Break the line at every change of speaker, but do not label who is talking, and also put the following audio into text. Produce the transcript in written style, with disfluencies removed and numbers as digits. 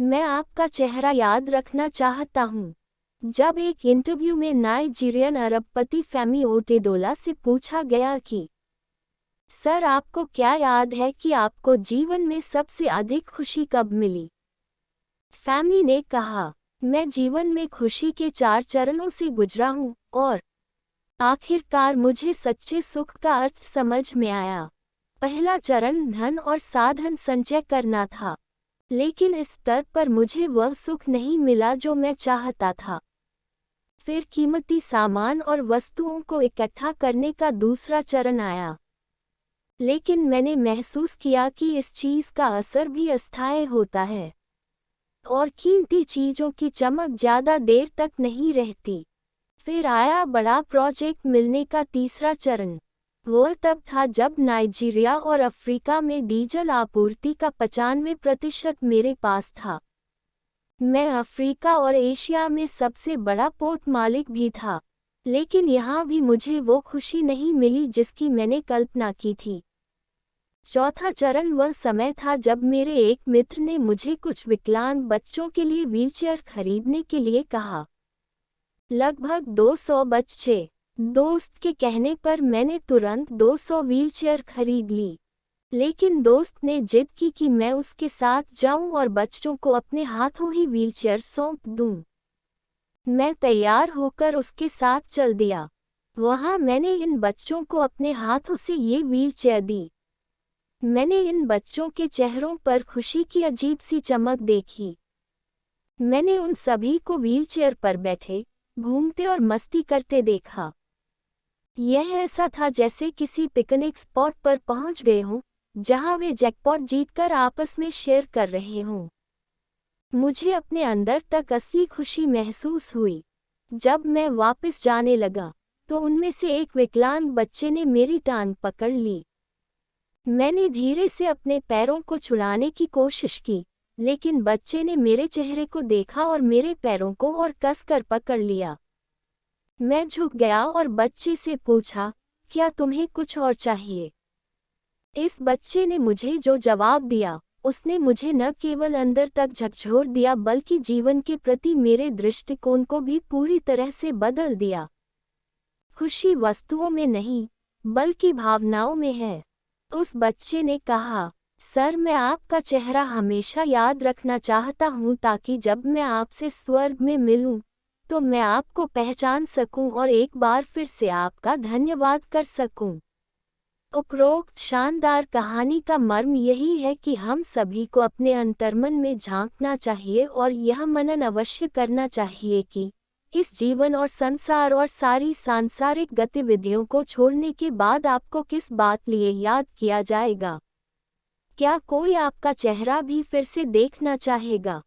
मैं आपका चेहरा याद रखना चाहता हूँ। जब एक इंटरव्यू में नाइजीरियन अरबपति फेमी ओटेडोला से पूछा गया कि सर आपको क्या याद है कि आपको जीवन में सबसे अधिक खुशी कब मिली? फेमी ने कहा, मैं जीवन में खुशी के 4 चरणों से गुजरा हूँ और आखिरकार मुझे सच्चे सुख का अर्थ समझ में आया। पहला चरण धन और साधन संचय करना था, लेकिन इस स्तर पर मुझे वह सुख नहीं मिला जो मैं चाहता था। फिर कीमती सामान और वस्तुओं को इकट्ठा करने का दूसरा चरण आया, लेकिन मैंने महसूस किया कि इस चीज़ का असर भी अस्थायी होता है और कीमती चीज़ों की चमक ज़्यादा देर तक नहीं रहती। फिर आया बड़ा प्रोजेक्ट मिलने का तीसरा चरण। वह तब था जब नाइजीरिया और अफ्रीका में डीजल आपूर्ति का 95% मेरे पास था। मैं अफ्रीका और एशिया में सबसे बड़ा पोत मालिक भी था, लेकिन यहाँ भी मुझे वो खुशी नहीं मिली जिसकी मैंने कल्पना की थी। चौथा चरण वह समय था जब मेरे एक मित्र ने मुझे कुछ विकलांग बच्चों के लिए व्हीलचेयर खरीदने के लिए कहा। लगभग 200 बच्चे। दोस्त के कहने पर मैंने तुरंत 200 व्हीलचेयर खरीद ली, लेकिन दोस्त ने जिद की कि मैं उसके साथ जाऊं और बच्चों को अपने हाथों ही व्हीलचेयर सौंप दूं। मैं तैयार होकर उसके साथ चल दिया। वहां मैंने इन बच्चों को अपने हाथों से ये व्हीलचेयर दी। मैंने इन बच्चों के चेहरों पर खुशी की अजीब सी चमक देखी। मैंने उन सभी को व्हीलचेयर पर बैठे, घूमते और मस्ती करते देखा। यह ऐसा था जैसे किसी पिकनिक स्पॉट पर पहुंच गए हों, जहां वे जैकपॉट जीतकर आपस में शेयर कर रहे हों। मुझे अपने अंदर तक असली खुशी महसूस हुई। जब मैं वापस जाने लगा, तो उनमें से एक विकलांग बच्चे ने मेरी टांग पकड़ ली। मैंने धीरे से अपने पैरों को छुड़ाने की कोशिश की, लेकिन बच्चे ने मेरे चेहरे को देखा और मेरे पैरों को और कसकर पकड़ लिया। मैं झुक गया और बच्चे से पूछा, क्या तुम्हें कुछ और चाहिए? इस बच्चे ने मुझे जो जवाब दिया, उसने मुझे न केवल अंदर तक झकझोर दिया बल्कि जीवन के प्रति मेरे दृष्टिकोण को भी पूरी तरह से बदल दिया। खुशी वस्तुओं में नहीं, बल्कि भावनाओं में है। उस बच्चे ने कहा, सर मैं आपका चेहरा हमेशा याद रखना चाहता हूँ ताकि जब मैं आपसे स्वर्ग में मिलूं, तो मैं आपको पहचान सकूं और एक बार फिर से आपका धन्यवाद कर सकूं। उपरोक्त शानदार कहानी का मर्म यही है कि हम सभी को अपने अंतर्मन में झांकना चाहिए और यह मनन अवश्य करना चाहिए कि इस जीवन और संसार और सारी सांसारिक गतिविधियों को छोड़ने के बाद आपको किस बात लिए याद किया जाएगा। क्या कोई आपका चेहरा भी फिर से देखना चाहेगा?